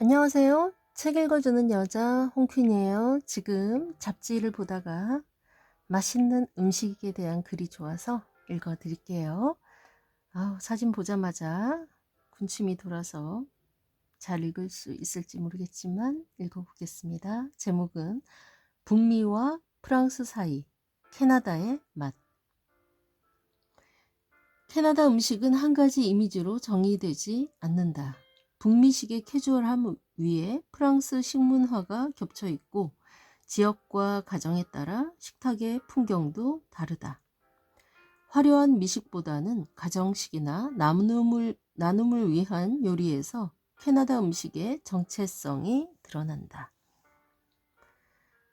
안녕하세요. 책 읽어주는 여자 홍퀸이에요. 지금 잡지를 보다가 맛있는 음식에 대한 글이 좋아서 읽어드릴게요. 사진 보자마자 군침이 돌아서 잘 읽을 수 있을지 모르겠지만 읽어보겠습니다. 제목은 북미와 프랑스 사이, 캐나다의 맛. 캐나다 음식은 한 가지 이미지로 정의되지 않는다. 북미식의 캐주얼함 위에 프랑스 식문화가 겹쳐 있고 지역과 가정에 따라 식탁의 풍경도 다르다. 화려한 미식보다는 가정식이나 나눔을 위한 요리에서 캐나다 음식의 정체성이 드러난다.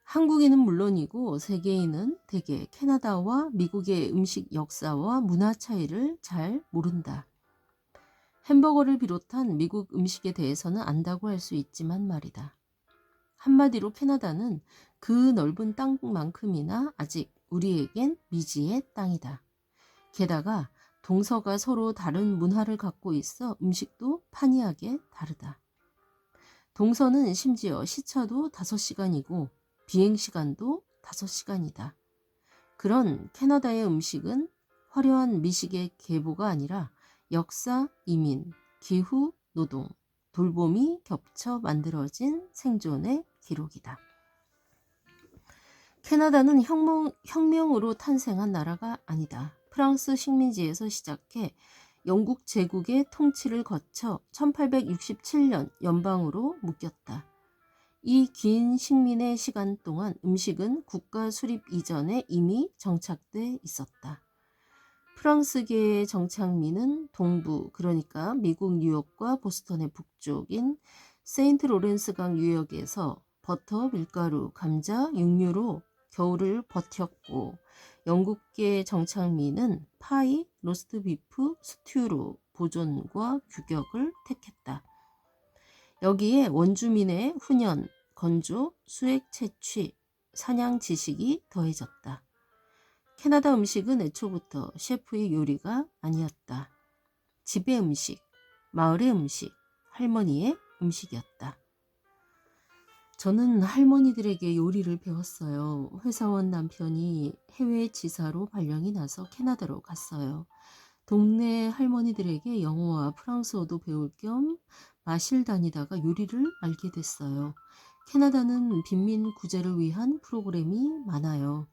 한국인은 물론이고 세계인은 대개 캐나다와 미국의 음식 역사와 문화 차이를 잘 모른다. 햄버거를 비롯한 미국 음식에 대해서는 안다고 할 수 있지만 말이다. 한마디로 캐나다는 그 넓은 땅만큼이나 아직 우리에겐 미지의 땅이다. 게다가 동서가 서로 다른 문화를 갖고 있어 음식도 판이하게 다르다. 동서는 심지어 시차도 5시간이고 비행시간도 5시간이다. 그런 캐나다의 음식은 화려한 미식의 계보가 아니라 역사, 이민, 기후, 노동, 돌봄이 겹쳐 만들어진 생존의 기록이다. 캐나다는 혁명으로 탄생한 나라가 아니다. 프랑스 식민지에서 시작해 영국 제국의 통치를 거쳐 1867년 연방으로 묶였다. 이 긴 식민의 시간 동안 음식은 국가 수립 이전에 이미 정착돼 있었다. 프랑스계의 정착민은 동부, 그러니까 미국 뉴욕과 보스턴의 북쪽인 세인트 로렌스강 유역에서 버터, 밀가루, 감자, 육류로 겨울을 버텼고, 영국계 정착민은 파이, 로스트 비프, 스튜로 보존과 규격을 택했다. 여기에 원주민의 훈연, 건조, 수액 채취, 사냥 지식이 더해졌다. 캐나다 음식은 애초부터 셰프의 요리가 아니었다. 집의 음식, 마을의 음식, 할머니의 음식이었다. 저는 할머니들에게 요리를 배웠어요. 회사원 남편이 해외 지사로 발령이 나서 캐나다로 갔어요. 동네 할머니들에게 영어와 프랑스어도 배울 겸 마실 다니다가 요리를 알게 됐어요. 캐나다는 빈민 구제를 위한 프로그램이 많아요.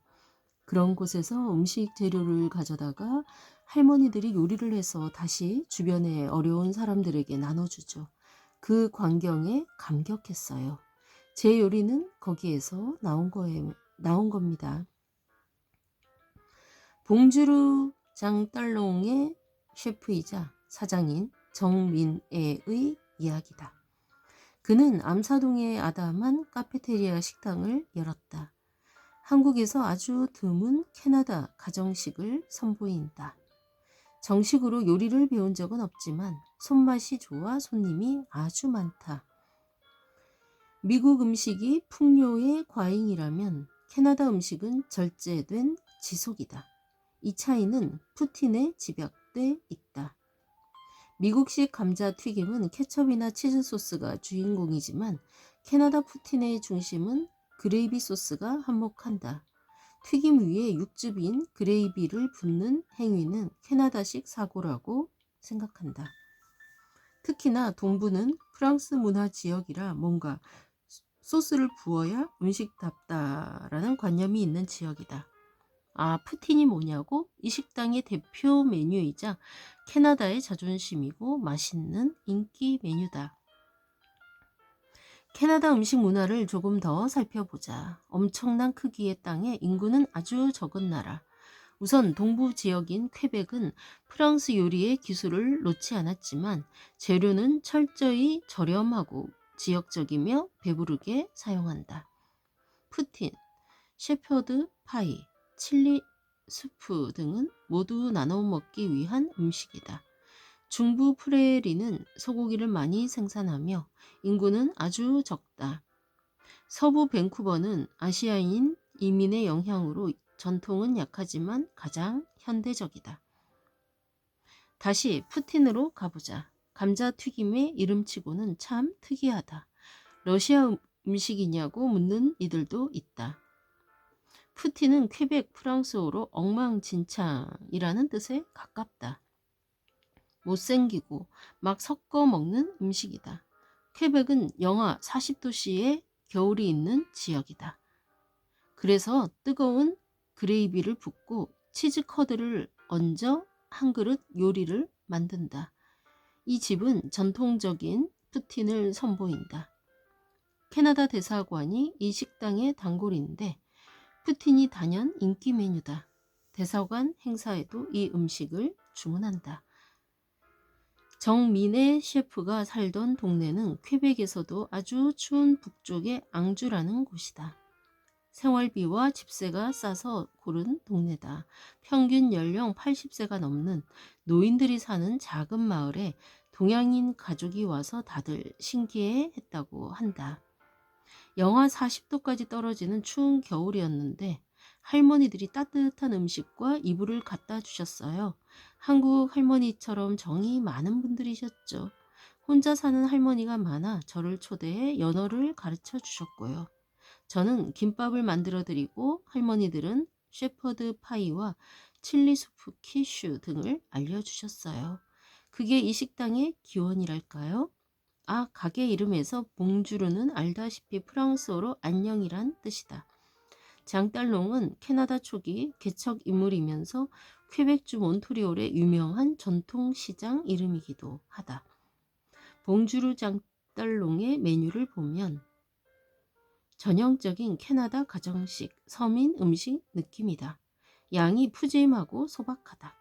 그런 곳에서 음식 재료를 가져다가 할머니들이 요리를 해서 다시 주변의 어려운 사람들에게 나눠주죠. 그 광경에 감격했어요. 제 요리는 거기에서 나온 겁니다. 봉주르 장딸롱의 셰프이자 사장인 정민애의 이야기다. 그는 암사동에 아담한 카페테리아 식당을 열었다. 한국에서 아주 드문 캐나다 가정식을 선보인다. 정식으로 요리를 배운 적은 없지만 손맛이 좋아 손님이 아주 많다. 미국 음식이 풍요의 과잉이라면 캐나다 음식은 절제된 지속이다. 이 차이는 푸틴에 집약돼 있다. 미국식 감자튀김은 케첩이나 치즈 소스가 주인공이지만 캐나다 푸틴의 중심은 그레이비 소스가 한몫한다. 튀김 위에 육즙인 그레이비를 붓는 행위는 캐나다식 사고라고 생각한다. 특히나 동부는 프랑스 문화 지역이라 뭔가 소스를 부어야 음식답다라는 관념이 있는 지역이다. 푸틴이 뭐냐고? 이 식당의 대표 메뉴이자 캐나다의 자존심이고 맛있는 인기 메뉴다. 캐나다 음식 문화를 조금 더 살펴보자. 엄청난 크기의 땅에 인구는 아주 적은 나라. 우선 동부 지역인 퀘벡은 프랑스 요리의 기술을 놓지 않았지만 재료는 철저히 저렴하고 지역적이며 배부르게 사용한다. 푸틴, 셰퍼드 파이, 칠리 수프 등은 모두 나눠 먹기 위한 음식이다. 중부 프레리는 소고기를 많이 생산하며 인구는 아주 적다. 서부 밴쿠버는 아시아인 이민의 영향으로 전통은 약하지만 가장 현대적이다. 다시 푸틴으로 가보자. 감자튀김의 이름치고는 참 특이하다. 러시아 음식이냐고 묻는 이들도 있다. 푸틴은 퀘벡 프랑스어로 엉망진창이라는 뜻에 가깝다. 못생기고 막 섞어 먹는 음식이다. 퀘벡은 영하 40도씨의 겨울이 있는 지역이다. 그래서 뜨거운 그레이비를 붓고 치즈 커드를 얹어 한 그릇 요리를 만든다. 이 집은 전통적인 푸틴을 선보인다. 캐나다 대사관이 이 식당의 단골인데 푸틴이 단연 인기 메뉴다. 대사관 행사에도 이 음식을 주문한다. 정민의 셰프가 살던 동네는 퀘벡에서도 아주 추운 북쪽의 앙주라는 곳이다. 생활비와 집세가 싸서 고른 동네다. 평균 연령 80세가 넘는 노인들이 사는 작은 마을에 동양인 가족이 와서 다들 신기해 했다고 한다. 영하 40도까지 떨어지는 추운 겨울이었는데 할머니들이 따뜻한 음식과 이불을 갖다 주셨어요. 한국 할머니처럼 정이 많은 분들이셨죠. 혼자 사는 할머니가 많아 저를 초대해 연어를 가르쳐 주셨고요. 저는 김밥을 만들어 드리고 할머니들은 셰퍼드 파이와 칠리 수프 키슈 등을 알려주셨어요. 그게 이 식당의 기원이랄까요? 아, 가게 이름에서 봉주르는 알다시피 프랑스어로 안녕이란 뜻이다. 장달롱은 캐나다 초기 개척 인물이면서 퀘벡주 몬트리올의 유명한 전통시장 이름이기도 하다. 봉주르 장달롱의 메뉴를 보면 전형적인 캐나다 가정식 서민 음식 느낌이다. 양이 푸짐하고 소박하다.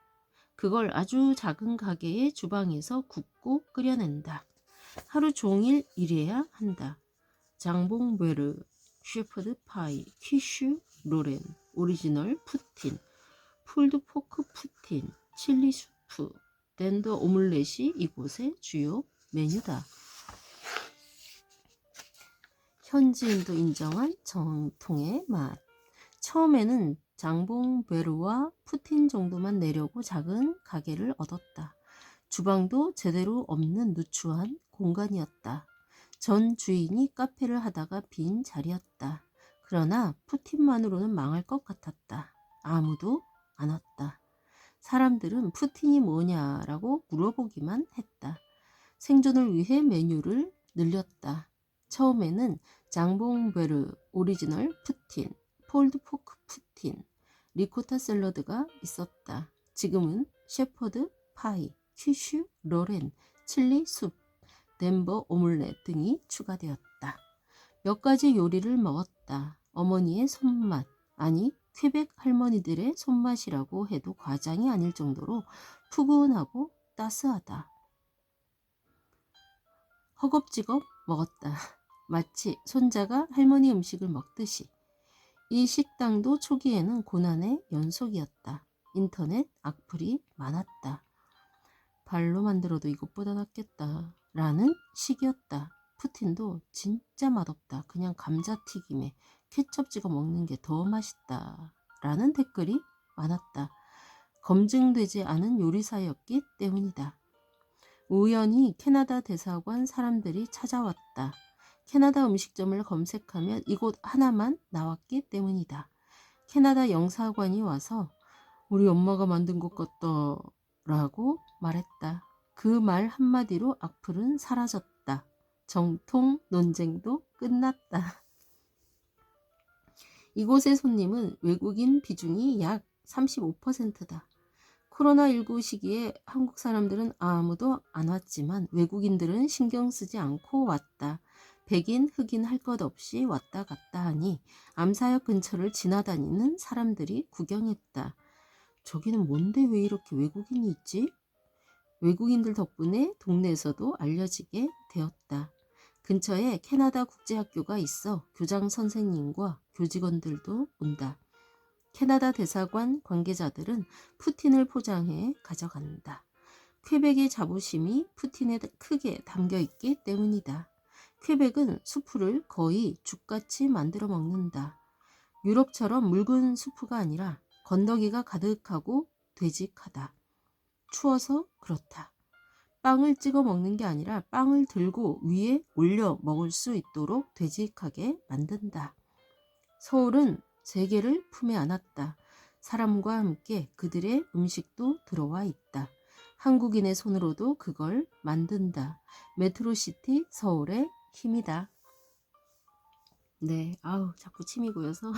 그걸 아주 작은 가게의 주방에서 굽고 끓여낸다. 하루 종일 일해야 한다. 장봉베르, 셰퍼드 파이, 키슈, 로렌, 오리지널 푸틴, 풀드 포크 푸틴, 칠리 수프, 덴더 오믈렛이 이곳의 주요 메뉴다. 현지인도 인정한 정통의 맛. 처음에는 장봉베르와 푸틴 정도만 내려고 작은 가게를 얻었다. 주방도 제대로 없는 누추한 공간이었다. 전 주인이 카페를 하다가 빈 자리였다. 그러나 푸틴만으로는 망할 것 같았다. 아무도 안 왔다. 사람들은 푸틴이 뭐냐라고 물어보기만 했다. 생존을 위해 메뉴를 늘렸다. 처음에는 장봉베르 오리지널 푸틴, 폴드 포크 푸틴, 리코타 샐러드가 있었다. 지금은 셰퍼드 파이, 퀴슈 로렌, 칠리 숲, 덴버 오믈렛 등이 추가되었다. 몇 가지 요리를 먹었다. 어머니의 손맛, 아니 퀘벡 할머니들의 손맛이라고 해도 과장이 아닐 정도로 푸근하고 따스하다. 허겁지겁 먹었다. 마치 손자가 할머니 음식을 먹듯이. 이 식당도 초기에는 고난의 연속이었다. 인터넷 악플이 많았다. 발로 만들어도 이것보다 낫겠다 라는 식이었다. 푸틴도 진짜 맛없다. 그냥 감자튀김에 케첩 찍어 먹는 게 더 맛있다 라는 댓글이 많았다. 검증되지 않은 요리사였기 때문이다. 우연히 캐나다 대사관 사람들이 찾아왔다. 캐나다 음식점을 검색하면 이곳 하나만 나왔기 때문이다. 캐나다 영사관이 와서 우리 엄마가 만든 것 같다 라고 말했다. 그 말 한마디로 악플은 사라졌다. 정통 논쟁도 끝났다. 이곳의 손님은 외국인 비중이 약 35%다. 코로나19 시기에 한국 사람들은 아무도 안 왔지만 외국인들은 신경 쓰지 않고 왔다. 백인, 흑인 할 것 없이 왔다 갔다 하니 암사역 근처를 지나다니는 사람들이 구경했다. 저기는 뭔데 왜 이렇게 외국인이 있지? 외국인들 덕분에 동네에서도 알려지게 되었다. 근처에 캐나다 국제학교가 있어 교장 선생님과 교직원들도 온다. 캐나다 대사관 관계자들은 푸틴을 포장해 가져간다. 퀘벡의 자부심이 푸틴에 크게 담겨 있기 때문이다. 퀘벡은 수프를 거의 죽같이 만들어 먹는다. 유럽처럼 묽은 수프가 아니라 건더기가 가득하고 되직하다. 추워서 그렇다. 빵을 찍어 먹는 게 아니라 빵을 들고 위에 올려 먹을 수 있도록 되직하게 만든다. 서울은 세계를 품에 안았다. 사람과 함께 그들의 음식도 들어와 있다. 한국인의 손으로도 그걸 만든다. 메트로시티 서울의 힘이다. 네, 아우 자꾸 침이 고여서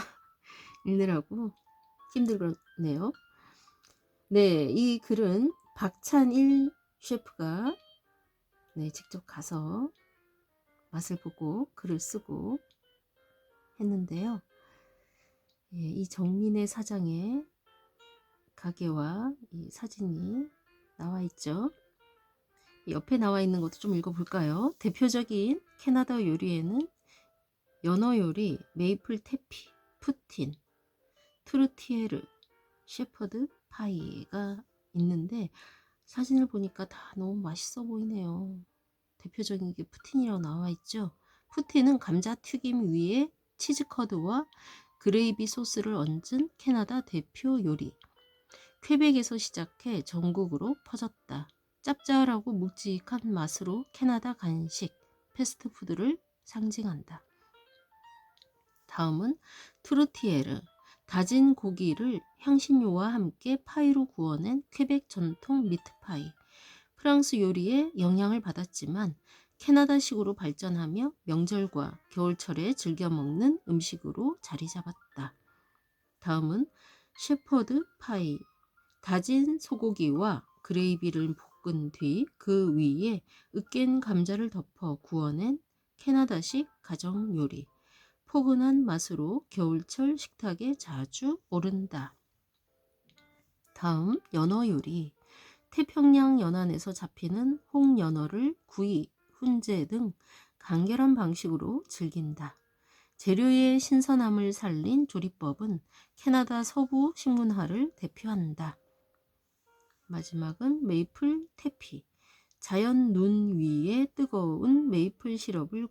읽느라고 힘들네요. 네, 이 글은 박찬일 셰프가 직접 가서 맛을 보고 글을 쓰고 했는데요. 이 정민의 사장의 가게와 이 사진이 나와 있죠. 옆에 나와 있는 것도 좀 읽어볼까요? 대표적인 캐나다 요리에는 연어 요리, 메이플 태피, 푸틴, 트루티에르, shepherd 파이가 있는데 사진을 보니까 다 너무 맛있어 보이네요. 대표적인 게 푸틴이라고 나와 있죠. 푸틴은 감자튀김 위에 치즈커드와 그레이비 소스를 얹은 캐나다 대표 요리. 퀘벡에서 시작해 전국으로 퍼졌다. 짭짤하고 묵직한 맛으로 캐나다 간식, 패스트푸드를 상징한다. 다음은 트루티에르. 다진 고기를 향신료와 함께 파이로 구워낸 퀘벡 전통 미트파이. 프랑스 요리에 영향을 받았지만 캐나다식으로 발전하며 명절과 겨울철에 즐겨 먹는 음식으로 자리 잡았다. 다음은 셰퍼드 파이. 다진 소고기와 그레이비를 볶은 뒤 그 위에 으깬 감자를 덮어 구워낸 캐나다식 가정 요리. 포근한 맛으로 겨울철 식탁에 자주 오른다. 다음 연어 요리. 태평양 연안에서 잡히는 홍연어를 구이, 훈제 등 간결한 방식으로 즐긴다. 재료의 신선함을 살린 조리법은 캐나다 서부 식문화를 대표한다. 마지막은 메이플 태피. 자연 눈 위에 뜨거운 메이플 시럽을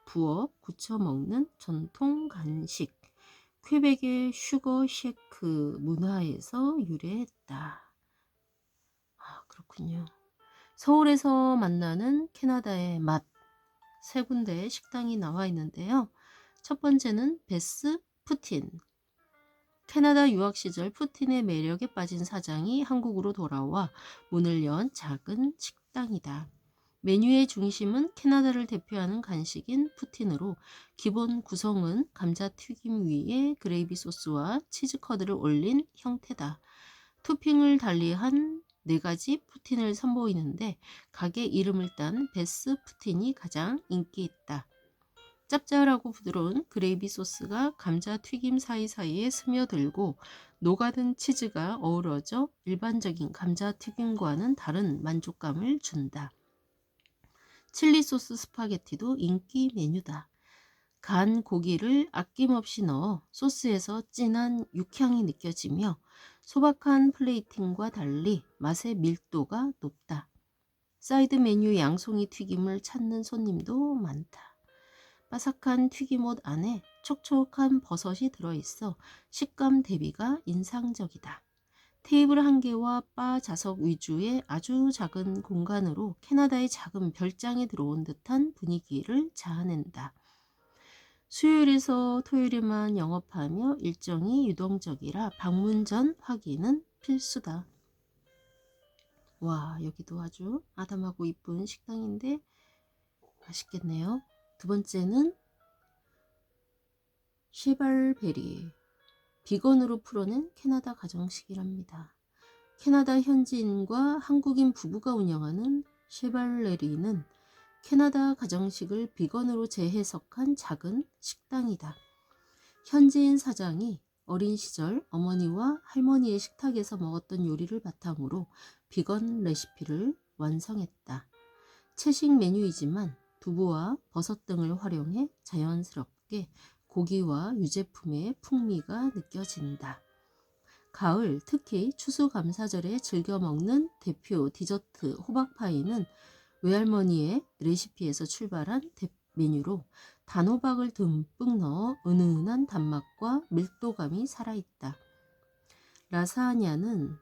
부어 굳혀 먹는 전통 간식. 퀘벡의 슈거 쉐크 문화에서 유래했다. 그렇군요. 서울에서 만나는 캐나다의 맛. 세 군데의 식당이 나와 있는데요. 첫 번째는 베스 푸틴. 캐나다 유학 시절 푸틴의 매력에 빠진 사장이 한국으로 돌아와 문을 연 작은 식당이다. 메뉴의 중심은 캐나다를 대표하는 간식인 푸틴으로 기본 구성은 감자튀김 위에 그레이비 소스와 치즈커드를 올린 형태다. 토핑을 달리한 4가지 푸틴을 선보이는데 가게 이름을 딴 베스 푸틴이 가장 인기 있다. 짭짤하고 부드러운 그레이비 소스가 감자튀김 사이사이에 스며들고 녹아든 치즈가 어우러져 일반적인 감자튀김과는 다른 만족감을 준다. 칠리 소스 스파게티도 인기 메뉴다. 간 고기를 아낌없이 넣어 소스에서 진한 육향이 느껴지며 소박한 플레이팅과 달리 맛의 밀도가 높다. 사이드 메뉴 양송이 튀김을 찾는 손님도 많다. 바삭한 튀김옷 안에 촉촉한 버섯이 들어있어 식감 대비가 인상적이다. 테이블 1개와 바 좌석 위주의 아주 작은 공간으로 캐나다의 작은 별장에 들어온 듯한 분위기를 자아낸다. 수요일에서 토요일에만 영업하며 일정이 유동적이라 방문 전 확인은 필수다. 와, 여기도 아주 아담하고 이쁜 식당인데 맛있겠네요. 두 번째는 쉐발베리. 비건으로 풀어낸 캐나다 가정식이랍니다. 캐나다 현지인과 한국인 부부가 운영하는 쉐발레리는 캐나다 가정식을 비건으로 재해석한 작은 식당이다. 현지인 사장이 어린 시절 어머니와 할머니의 식탁에서 먹었던 요리를 바탕으로 비건 레시피를 완성했다. 채식 메뉴이지만 두부와 버섯 등을 활용해 자연스럽게 고기와 유제품의 풍미가 느껴진다. 가을, 특히 추수감사절에 즐겨 먹는 대표 디저트 호박파이는 외할머니의 레시피에서 출발한 메뉴로 단호박을 듬뿍 넣어 은은한 단맛과 밀도감이 살아있다. 라자냐는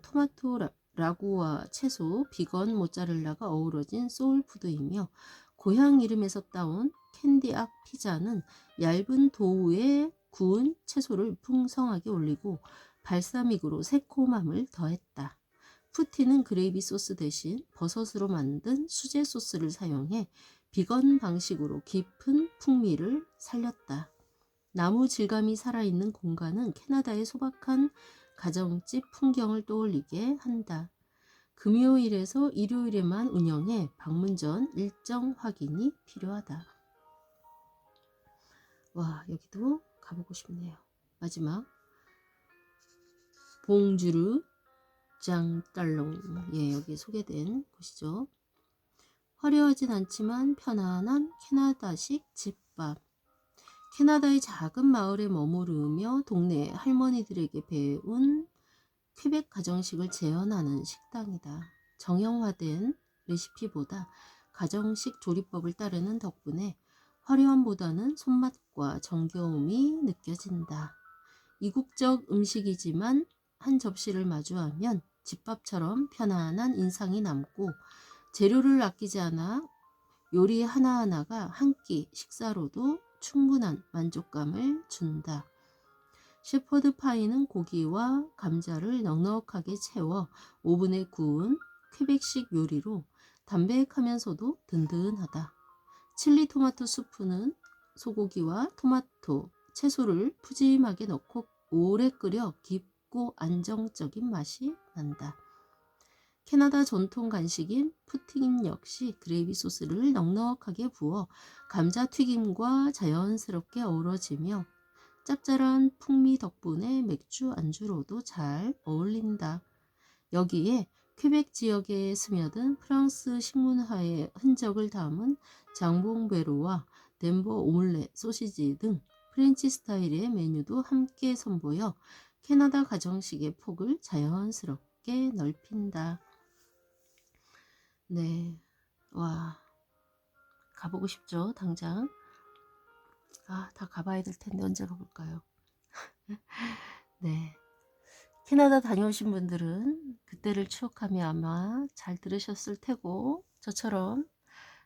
토마토 라구와 채소, 비건, 모짜렐라가 어우러진 소울푸드이며 고향 이름에서 따온 캔디악 피자는 얇은 도우에 구운 채소를 풍성하게 올리고 발사믹으로 새콤함을 더했다. 푸티는 그레이비 소스 대신 버섯으로 만든 수제 소스를 사용해 비건 방식으로 깊은 풍미를 살렸다. 나무 질감이 살아있는 공간은 캐나다의 소박한 가정집 풍경을 떠올리게 한다. 금요일에서 일요일에만 운영해 방문 전 일정 확인이 필요하다. 와, 여기도 가보고 싶네요. 마지막 봉주르 장딸롱, 예, 여기 소개된 곳이죠. 화려하진 않지만 편안한 캐나다식 집밥. 캐나다의 작은 마을에 머무르며 동네 할머니들에게 배운 퀘벡 가정식을 재현하는 식당이다. 정형화된 레시피보다 가정식 조리법을 따르는 덕분에 화려함보다는 손맛과 정겨움이 느껴진다. 이국적 음식이지만 한 접시를 마주하면 집밥처럼 편안한 인상이 남고 재료를 아끼지 않아 요리 하나하나가 한 끼 식사로도 충분한 만족감을 준다. shepherd 파이는 고기와 감자를 넉넉하게 채워 오븐에 구운 퀘벡식 요리로 담백하면서도 든든하다. 칠리 토마토 수프는 소고기와 토마토, 채소를 푸짐하게 넣고 오래 끓여 깊고 안정적인 맛이 난다. 캐나다 전통 간식인 푸틴 역시 그레이비 소스를 넉넉하게 부어 감자튀김과 자연스럽게 어우러지며 짭짤한 풍미 덕분에 맥주 안주로도 잘 어울린다. 여기에 퀘벡 지역에 스며든 프랑스 식문화의 흔적을 담은 장봉베로와 덴버 오믈렛 소시지 등 프렌치 스타일의 메뉴도 함께 선보여 캐나다 가정식의 폭을 자연스럽게 넓힌다. 네, 와, 가보고 싶죠, 당장. 다 가봐야 될 텐데 언제 가볼까요? 네, 캐나다 다녀오신 분들은 그때를 추억하며 아마 잘 들으셨을 테고, 저처럼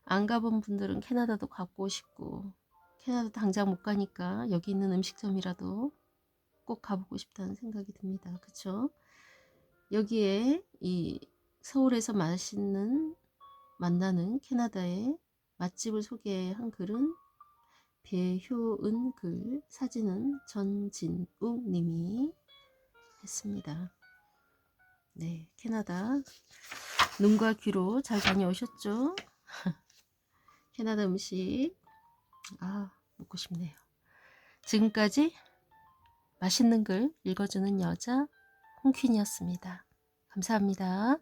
안 가본 분들은 캐나다도 가고 싶고, 캐나다 당장 못 가니까 여기 있는 음식점이라도 꼭 가보고 싶다는 생각이 듭니다. 그쵸? 여기에 이 서울에서 만나는 캐나다의 맛집을 소개한 글은 배효은 글, 사진은 전진욱 님이 했습니다. 네, 캐나다 눈과 귀로 잘 다녀오셨죠? 캐나다 음식 먹고 싶네요. 지금까지 맛있는 글 읽어주는 여자 홍퀸이었습니다. 감사합니다.